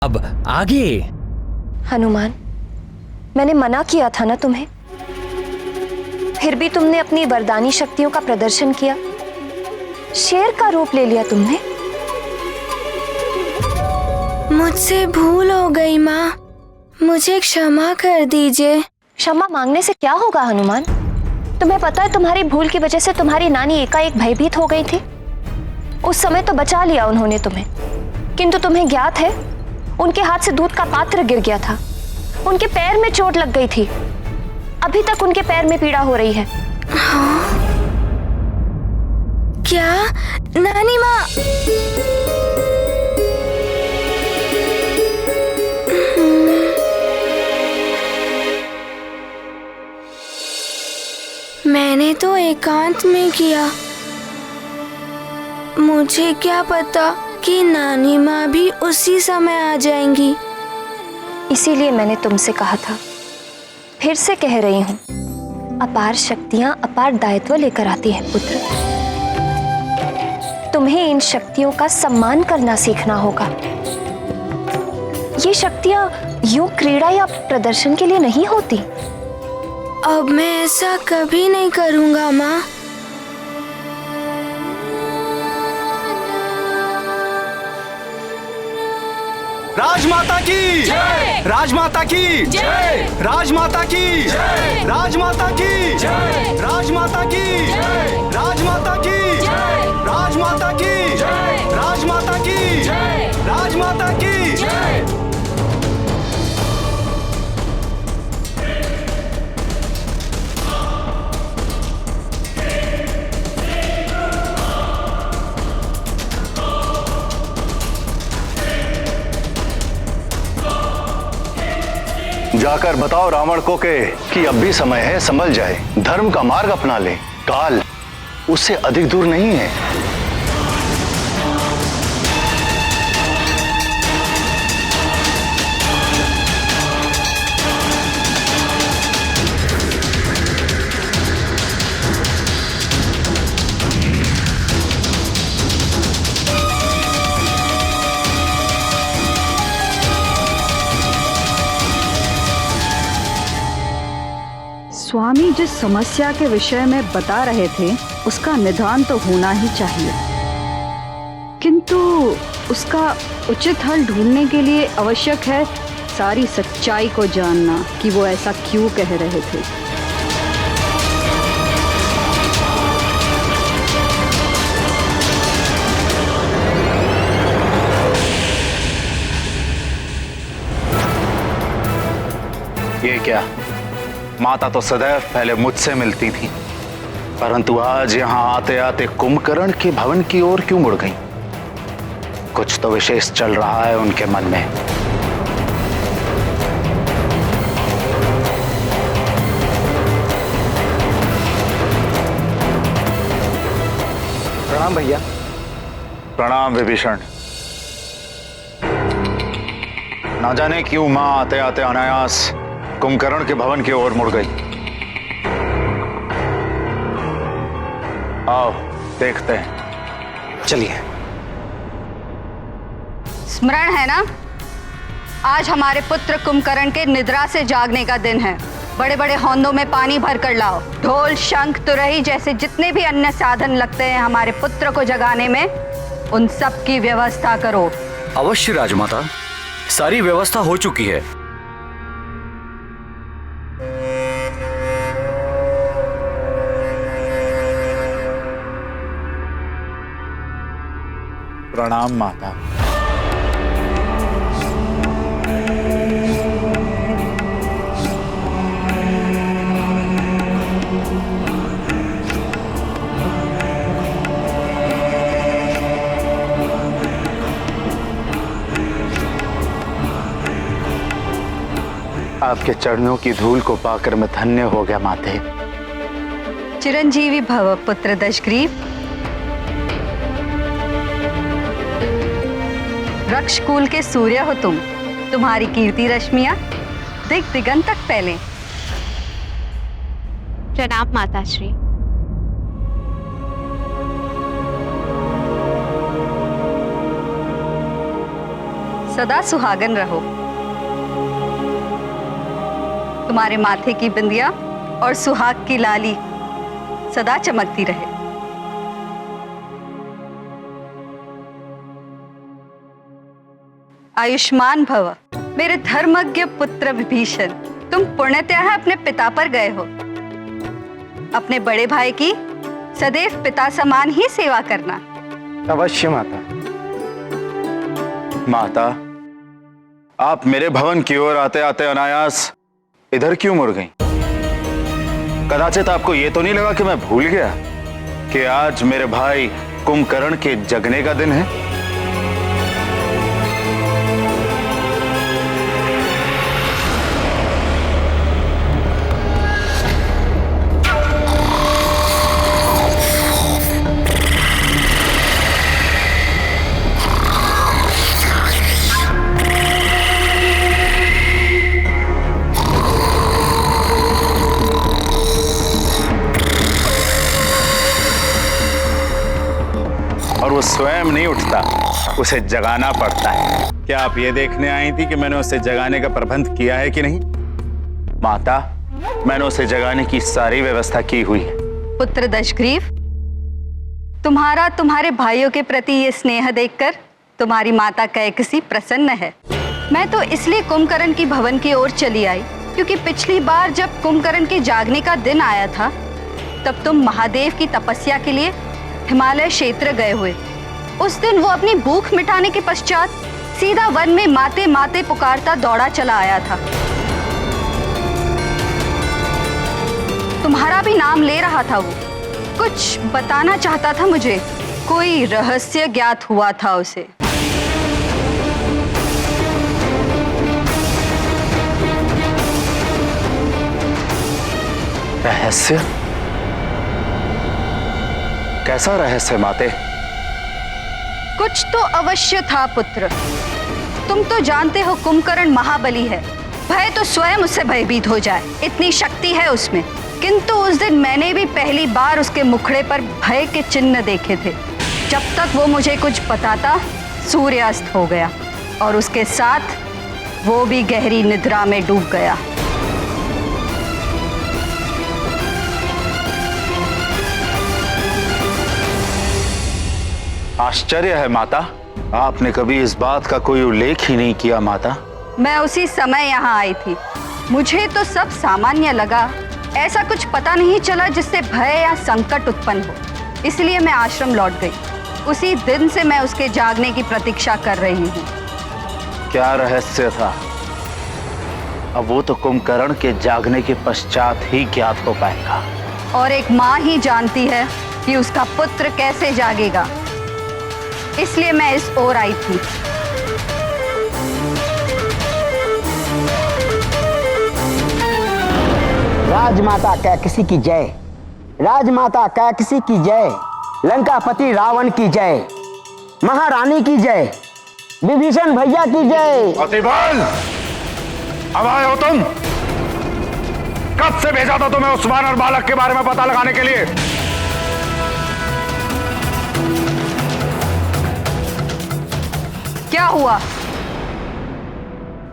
अब आगे। हनुमान, मैंने मना किया था ना तुम्हें, फिर भी तुमने अपनी वरदानी शक्तियों का प्रदर्शन किया, शेर का रूप ले लिया तुमने। मुझसे भूल हो गई माँ, मुझे क्षमा कर दीजिए। क्षमा मांगने से क्या होगा हनुमान? तुम्हें पता है तुम्हारी भूल की वजह से तुम्हारी नानी एकाएक भयभीत हो गई थी। उस समय तो बचा लिया उन्होंने तुम्हें, किंतु तुम्हें ज्ञात है उनके हाथ से दूध का पात्र गिर गया था, उनके पैर में चोट लग गई थी, अभी तक उनके पैर में पीड़ा हो रही है। हाँ? क्या नानी माँ? मैंने तो एकांत में किया, मुझे क्या पता कि नानी माँ भी उसी समय आ जाएंगी। इसीलिए मैंने तुमसे कहा था, फिर से कह रही हूँ, अपार शक्तियां अपार दायित्व लेकर आती हैं पुत्र। तुम्हें इन शक्तियों का सम्मान करना सीखना होगा। ये शक्तियां यूं क्रीड़ा या प्रदर्शन के लिए नहीं होती। अब मैं ऐसा कभी नहीं करूँगा माँ। राजमाता की जय! राजमाता की जय! राजमाता की जय! राजमाता की जय! राजमाता की जय! राजमाता की जय! राजमाता की जय! राजमाता की जय! राजमाता की जय! जाकर बताओ रावण को कि अब भी समय है, संभल जाए, धर्म का मार्ग अपना ले, काल उससे अधिक दूर नहीं है। स्वामी जिस समस्या के विषय में बता रहे थे उसका निदान तो होना ही चाहिए, किंतु उसका उचित हल ढूंढने के लिए आवश्यक है सारी सच्चाई को जानना कि वो ऐसा क्यों कह रहे थे। ये क्या, माता तो सदैव पहले मुझसे मिलती थी, परंतु आज यहाँ आते आते कुंभकर्ण के भवन की ओर क्यों मुड़ गई? कुछ तो विशेष चल रहा है उनके मन में। प्रणाम भैया। प्रणाम विभीषण। ना जाने क्यों मां आते आते अनायास कुंभकर्ण के भवन की ओर मुड़ गई। आओ देखते हैं। चलिए। स्मरण है ना, आज हमारे पुत्र कुंभकर्ण के निद्रा से जागने का दिन है। बड़े बड़े हौंदों में पानी भर कर लाओ। ढोल, शंख, तुरही जैसे जितने भी अन्य साधन लगते हैं हमारे पुत्र को जगाने में, उन सब की व्यवस्था करो। अवश्य राजमाता, सारी व्यवस्था हो चुकी है। प्रणाम माता। आपके चरणों की धूल को पाकर मैं धन्य हो गया माते। चिरंजीवी भव पुत्र दशग्रीव। रक्षकुल के सूर्य हो तुम, तुम्हारी कीर्ति रश्मियां दिग दिगंत तक फैलें। प्रणाम माताश्री। सदा सुहागन रहो। तुम्हारे माथे की बिंदिया और सुहाग की लाली सदा चमकती रहे। आयुष्मान भव मेरे धर्मज्ञ पुत्र विभीषण। तुम पुण्यतः अपने पिता पर गए हो। अपने बड़े भाई की सदैव पिता समान ही सेवा करना। अवश्य माता। माता, आप मेरे भवन की ओर आते आते अनायास इधर क्यों मुड़ गईं? कदाचित आपको यह तो नहीं लगा कि मैं भूल गया कि आज मेरे भाई कुंभकर्ण के जगने का दिन है? और वो स्वयं नहीं उठता, उसे जगाना पड़ता है। क्या आप ये देखने आई थी कि मैंने उसे जगाने का प्रबंध किया है कि नहीं? माता, मैंने उसे जगाने की सारी व्यवस्था की हुई है। पुत्र दशग्रीव, तुम्हारा तुम्हारे भाइयों के प्रति ये स्नेह देखकर तुम्हारी माता कैकसी प्रसन्न है। मैं तो इसलिए कुंभकर्ण की भवन की ओर चली आई क्योंकि पिछली बार जब कुंभकर्ण के जागने का दिन आया था तब तुम महादेव की तपस्या के लिए हिमालय क्षेत्र गए हुए। उस दिन वो अपनी भूख मिटाने के पश्चात सीधा वन में माते माते पुकारता दौड़ा चला आया था। तुम्हारा भी नाम ले रहा था। वो कुछ बताना चाहता था मुझे, कोई रहस्य ज्ञात हुआ था उसे। रहस्य? कैसा रहस्य माते? कुछ तो अवश्य था पुत्र। तुम तो जानते हो कुंभकर्ण महाबली है, भय तो स्वयं उससे भयभीत हो जाए, इतनी शक्ति है उसमें। किंतु उस दिन मैंने भी पहली बार उसके मुखड़े पर भय के चिन्ह देखे थे। जब तक वो मुझे कुछ बताता सूर्यास्त हो गया और उसके साथ वो भी गहरी निद्रा में डूब गया। आश्चर्य है माता, आपने कभी इस बात का कोई उल्लेख ही नहीं किया। माता, मैं उसी समय यहाँ आई थी, मुझे तो सब सामान्य लगा। ऐसा कुछ पता नहीं चला जिससे भय या संकट उत्पन्न हो, इसलिए मैं आश्रम लौट गई। उसी दिन से मैं उसके जागने की प्रतीक्षा कर रही हूँ। क्या रहस्य था? अब वो तो कुंभकर्ण के जागने के पश्चात ही ज्ञात हो पाएगा। और एक माँ ही जानती है कि उसका पुत्र कैसे जागेगा, इसलिए मैं इस ओर आई थी। राजमाता कैकसी की जय, राजमाता कैकसी की जय, लंकापति रावण की जय, महारानी की जय, विभीषण भैया की जय। अतिबल, अब आए हो तुम? कब से भेजा था तुम्हें उस वानर बालक के बारे में पता लगाने के लिए? क्या हुआ?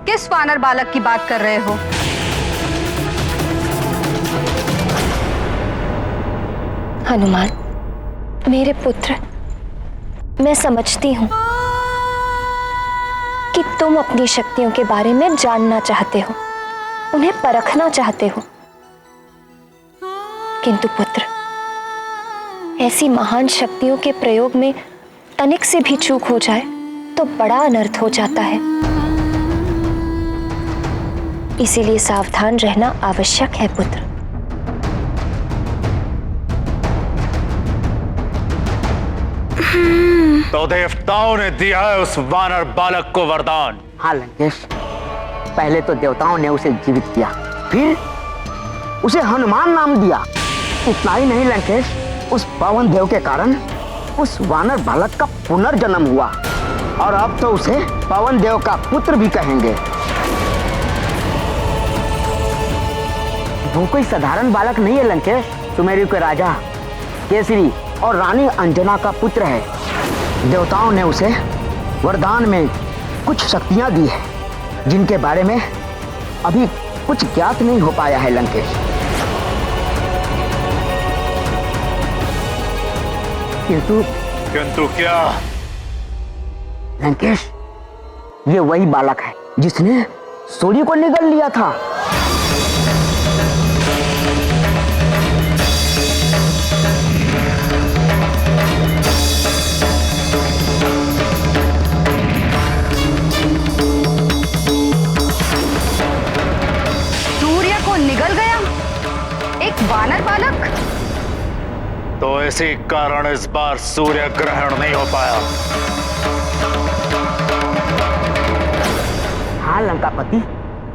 किस वानर बालक की बात कर रहे हो? हनुमान, मेरे पुत्र, मैं समझती हूं कि तुम अपनी शक्तियों के बारे में जानना चाहते हो, उन्हें परखना चाहते हो। किंतु पुत्र, ऐसी महान शक्तियों के प्रयोग में तनिक से भी चूक हो जाए तो बड़ा अनर्थ हो जाता है। इसीलिए सावधान रहना आवश्यक है पुत्र। तो देवताओं ने दिया है उस वानर बालक को वरदान। हाँ लंकेश, पहले तो देवताओं ने उसे जीवित किया, फिर उसे हनुमान नाम दिया। इतना ही नहीं लंकेश, उस पवन देव के कारण उस वानर बालक का पुनर्जन्म हुआ और अब तो उसे पवन देव का पुत्र भी कहेंगे। वो कोई साधारण बालक नहीं है लंकेश, सुमेरु के राजा केसरी और रानी अंजना का पुत्र है। देवताओं ने उसे वरदान में कुछ शक्तियां दी है जिनके बारे में अभी कुछ ज्ञात नहीं हो पाया है लंकेश। किंतु क्या? लंकेश, ये वही बालक है जिसने सूर्य को निगल लिया था। सूर्य को निगल गया एक वानर बालक? तो इसी कारण इस बार सूर्य ग्रहण नहीं हो पाया। हाँ लंकापति,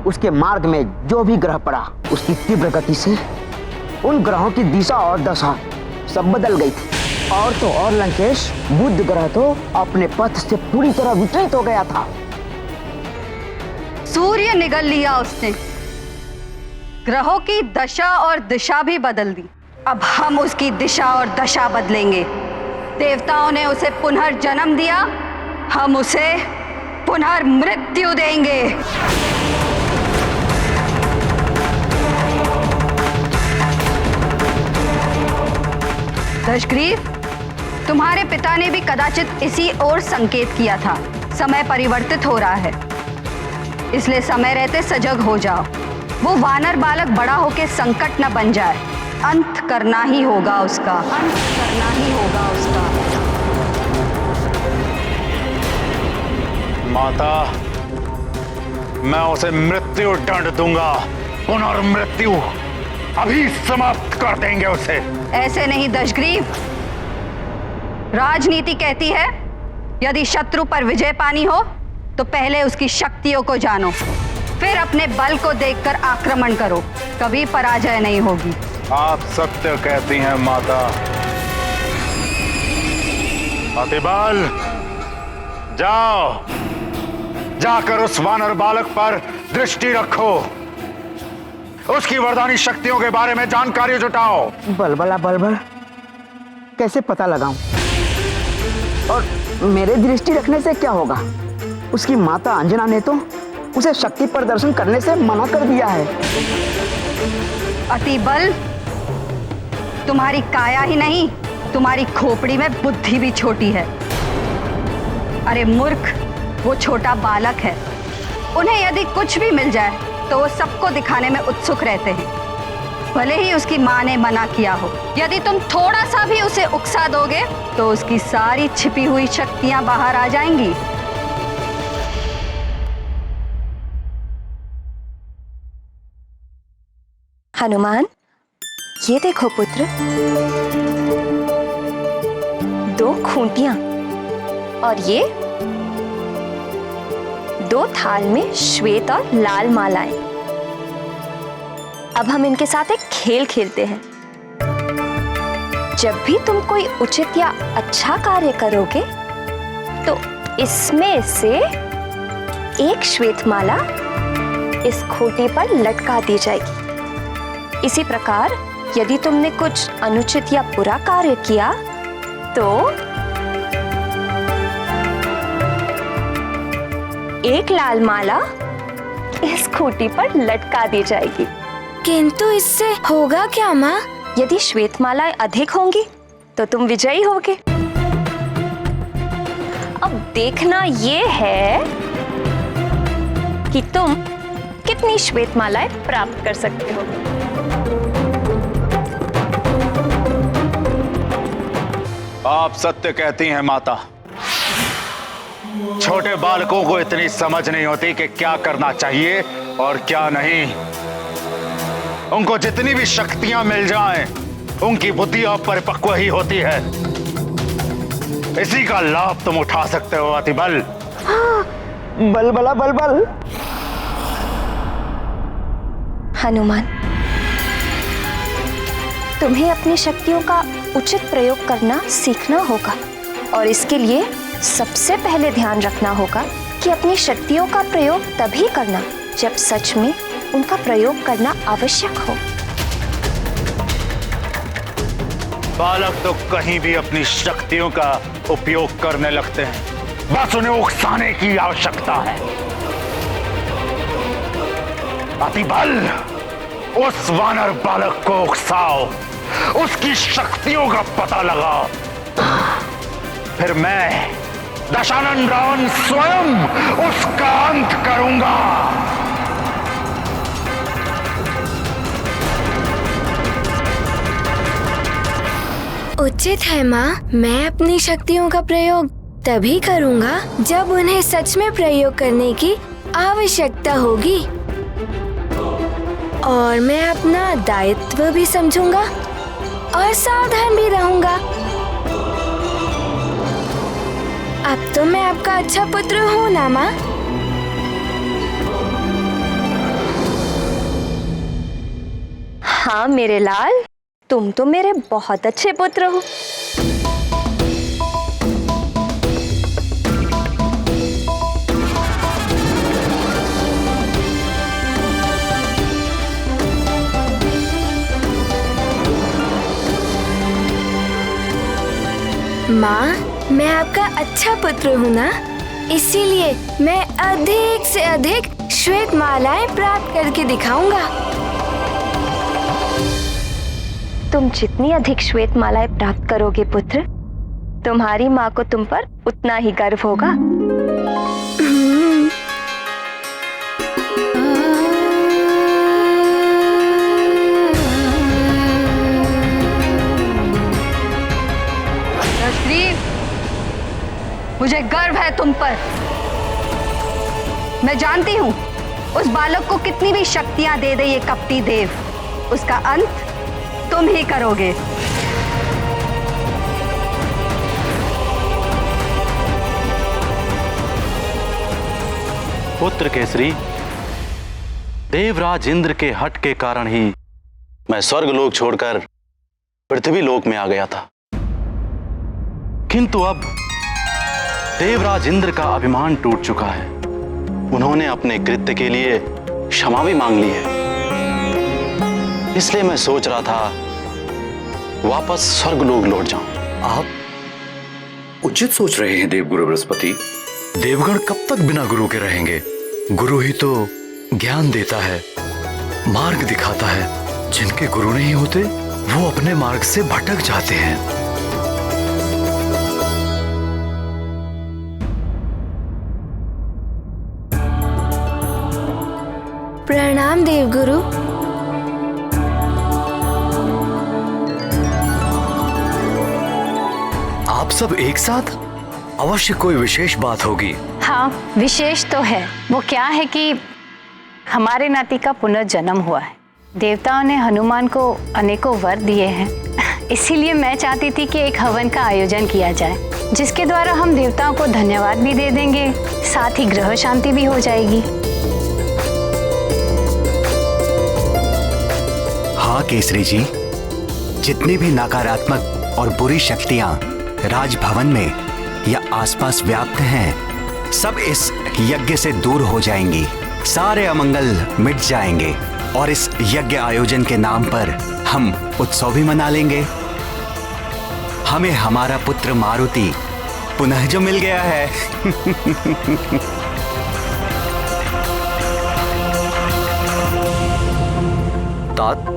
उसके मार्ग में जो भी ग्रह पड़ा उसकी तीव्र गति से उन ग्रहों की दिशा और दशा सब बदल गई थी। और तो और लंकेश, बुध ग्रह तो अपने पथ से पूरी तरह विचलित हो गया था। सूर्य निगल लिया उसने, ग्रहों की दशा और दिशा भी बदल दी। अब हम उसकी दिशा और दशा बदलेंगे। देवताओं ने उसे पुनर्जन्म दिया, हम उसे पुनर्मृत्यु देंगे। दशग्रीव, तुम्हारे पिता ने भी कदाचित इसी ओर संकेत किया था। समय परिवर्तित हो रहा है, इसलिए समय रहते सजग हो जाओ। वो वानर बालक बड़ा होकर संकट न बन जाए। अंत करना ही होगा उसका, अंत करना ही होगा उसका। माता, मैं उसे मृत्यु दंड दूंगा, पुनर्मृत्यु अभी समाप्त कर देंगे उसे। ऐसे नहीं दशग्रीव, राजनीति कहती है यदि शत्रु पर विजय पानी हो तो पहले उसकी शक्तियों को जानो, फिर अपने बल को देखकर आक्रमण करो, कभी पराजय नहीं होगी। आप सत्य कहती हैं माता। अतिबल, जाओ, जाकर उस वानर बालक पर दृष्टि रखो, उसकी वरदानी शक्तियों के बारे में जानकारी जुटाओ। बलबला बलबल, कैसे पता लगाऊं? और मेरे दृष्टि रखने से क्या होगा? उसकी माता अंजना ने तो उसे शक्ति प्रदर्शन करने से मना कर दिया है। अतिबल, तुम्हारी काया ही नहीं, तुम्हारी खोपड़ी में बुद्धि भी छोटी है। अरे मूर्ख, वो छोटा बालक है, उन्हें यदि कुछ भी मिल जाए तो वो सबको दिखाने में उत्सुक रहते हैं, भले ही उसकी माँ ने मना किया हो। यदि तुम थोड़ा सा भी उसे उकसा दोगे तो उसकी सारी छिपी हुई शक्तियां बाहर आ जाएंगी। हनुमान, ये देखो पुत्र, 2 खूंटियां और ये 2 थाल में श्वेत और लाल मालाएं। अब हम इनके साथ एक खेल खेलते हैं। जब भी तुम कोई उचित या अच्छा कार्य करोगे तो इसमें से एक श्वेत माला इस खूंटी पर लटका दी जाएगी। इसी प्रकार यदि तुमने कुछ अनुचित या बुरा कार्य किया तो एक लाल माला इस खूंटी पर लटका दी जाएगी। किंतु इससे होगा क्या माँ? यदि श्वेत मालाएं अधिक होंगी तो तुम विजयी होगे। अब देखना ये है कि तुम कितनी श्वेत मालाएं प्राप्त कर सकते हो। आप सत्य कहती हैं माता। छोटे बालकों को इतनी समझ नहीं होती कि क्या करना चाहिए और क्या नहीं। उनको जितनी भी शक्तियां मिल जाएं, उनकी बुद्धि अपरिपक्व ही होती है। इसी का लाभ तुम उठा सकते हो अतिबल। बलबला बलबल। हनुमान, तुम्हें अपनी शक्तियों का उचित प्रयोग करना सीखना होगा और इसके लिए सबसे पहले ध्यान रखना होगा कि अपनी शक्तियों का प्रयोग तभी करना जब सच में उनका प्रयोग करना आवश्यक हो। बालक तो कहीं भी अपनी शक्तियों का उपयोग करने लगते हैं, बस उन्हें उकसाने की आवश्यकता है। अतिबल उस वानर बालक को उकसाओ, उसकी शक्तियों का पता लगाओ, फिर मैं दशानन रावण स्वयं उसका अंत करूंगा। उचित है माँ, मैं अपनी शक्तियों का प्रयोग तभी करूँगा जब उन्हें सच में प्रयोग करने की आवश्यकता होगी, और मैं अपना दायित्व भी समझूंगा और सावधान भी रहूंगा। अब तो मैं आपका अच्छा पुत्र हूँ ना माँ? हाँ मेरे लाल, तुम तो मेरे बहुत अच्छे पुत्र हो। माँ, मैं आपका अच्छा पुत्र हूँ ना, इसीलिए मैं अधिक से अधिक श्वेत मालाएं प्राप्त करके दिखाऊंगा। तुम जितनी अधिक श्वेत मालाएं प्राप्त करोगे पुत्र, तुम्हारी माँ को तुम पर उतना ही गर्व होगा। मुझे गर्व है तुम पर। मैं जानती हूँ उस बालक को कितनी भी शक्तियां दे दे ये कपटी देव, उसका अंत तुम ही करोगे। पुत्र केसरी, देवराज इंद्र के हट के कारण ही मैं स्वर्गलोक छोड़कर पृथ्वी लोक में आ गया था, किंतु अब देवराज इंद्र का अभिमान टूट चुका है। उन्होंने अपने कृत्य के लिए क्षमा भी मांग ली है, इसलिए मैं सोच रहा था वापस स्वर्गलोक लौट जाऊं। आप उचित सोच रहे हैं देवगुरु बृहस्पति। देवगण कब तक बिना गुरु के रहेंगे? गुरु ही तो ज्ञान देता है, मार्ग दिखाता है। जिनके गुरु नहीं होते वो अपने मार्ग से भटक जाते हैं। प्रणाम देवगुरु। आप सब एक साथ? अवश्य कोई विशेष बात होगी। हाँ, विशेष तो है। वो क्या है कि हमारे नाती का पुनर्जन्म हुआ है। देवताओं ने हनुमान को अनेकों वर दिए हैं, इसीलिए मैं चाहती थी कि एक हवन का आयोजन किया जाए, जिसके द्वारा हम देवताओं को धन्यवाद भी दे देंगे, साथ ही ग्रह शांति भी हो जाएगी। हाँ केसरी जी, जितनी भी नकारात्मक और बुरी शक्तियां राजभवन में या आसपास व्याप्त हैं, सब इस यज्ञ से दूर हो जाएंगी। सारे अमंगल मिट जाएंगे और इस यज्ञ आयोजन के नाम पर हम उत्सव भी मना लेंगे। हमें हमारा पुत्र मारुति पुनः जो मिल गया है। तात,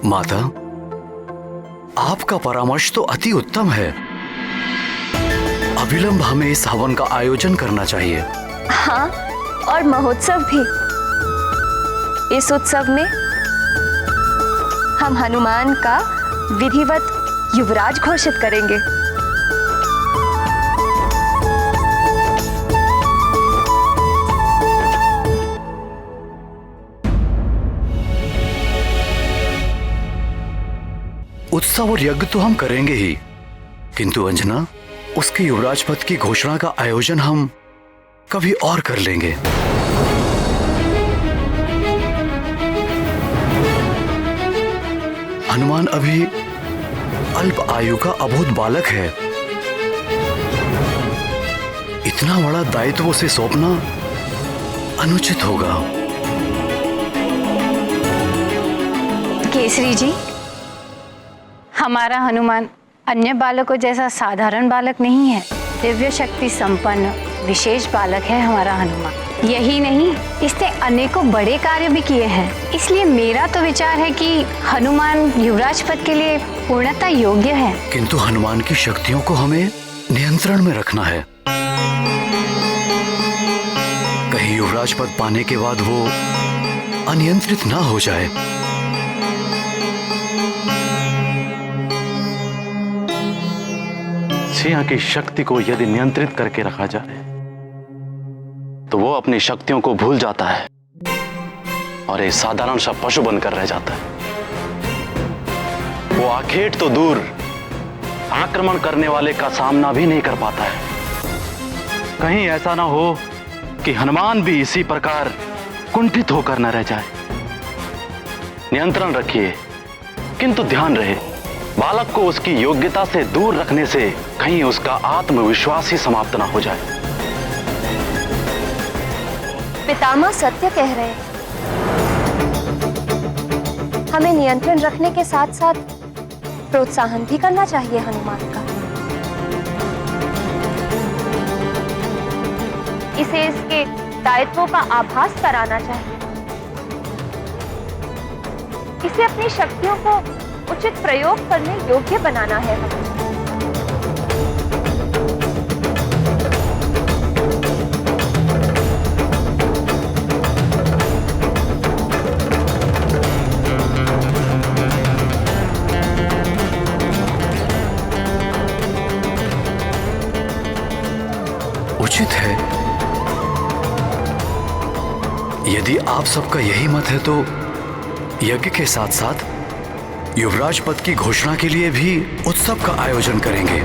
माता, आपका परामर्श तो अति उत्तम है। अविलंब हमें इस हवन का आयोजन करना चाहिए। हाँ, और महोत्सव भी। इस उत्सव में हम हनुमान का विधिवत युवराज घोषित करेंगे। उत्सव और यज्ञ तो हम करेंगे ही, किंतु अंजना, उसके युवराज पद की घोषणा का आयोजन हम कभी और कर लेंगे। हनुमान अभी अल्प आयु का अबोध बालक है। इतना बड़ा दायित्व उसे सौंपना अनुचित होगा। केसरी जी, हमारा हनुमान अन्य बालकों जैसा साधारण बालक नहीं है। दिव्य शक्ति संपन्न विशेष बालक है हमारा हनुमान। यही नहीं, इसने अनेकों बड़े कार्य भी किए हैं। इसलिए मेरा तो विचार है कि हनुमान युवराज पद के लिए पूर्णतः योग्य है। किंतु हनुमान की शक्तियों को हमें नियंत्रण में रखना है। कहीं युवराज पद पाने के बाद वो अनियंत्रित ना हो जाए। सिंह की शक्ति को यदि नियंत्रित करके रखा जाए तो वो अपनी शक्तियों को भूल जाता है और एक साधारण सा पशु बनकर रह जाता है। वो आखेट तो दूर, आक्रमण करने वाले का सामना भी नहीं कर पाता है। कहीं ऐसा ना हो कि हनुमान भी इसी प्रकार कुंठित होकर न रह जाए। नियंत्रण रखिए, किंतु ध्यान रहे बालक को उसकी योग्यता से दूर रखने से कहीं उसका आत्मविश्वास ही समाप्त ना हो जाए। पितामह सत्य कह रहे हैं। हमें नियंत्रण रखने के साथ साथ प्रोत्साहन भी करना चाहिए हनुमान का। इसे इसके दायित्वों का आभास कराना चाहिए। इसे अपनी शक्तियों को उचित प्रयोग करने योग्य बनाना है। उचित है। यदि आप सबका यही मत है तो यज्ञ के साथ साथ युवराज पद की घोषणा के लिए भी उत्सव का आयोजन करेंगे।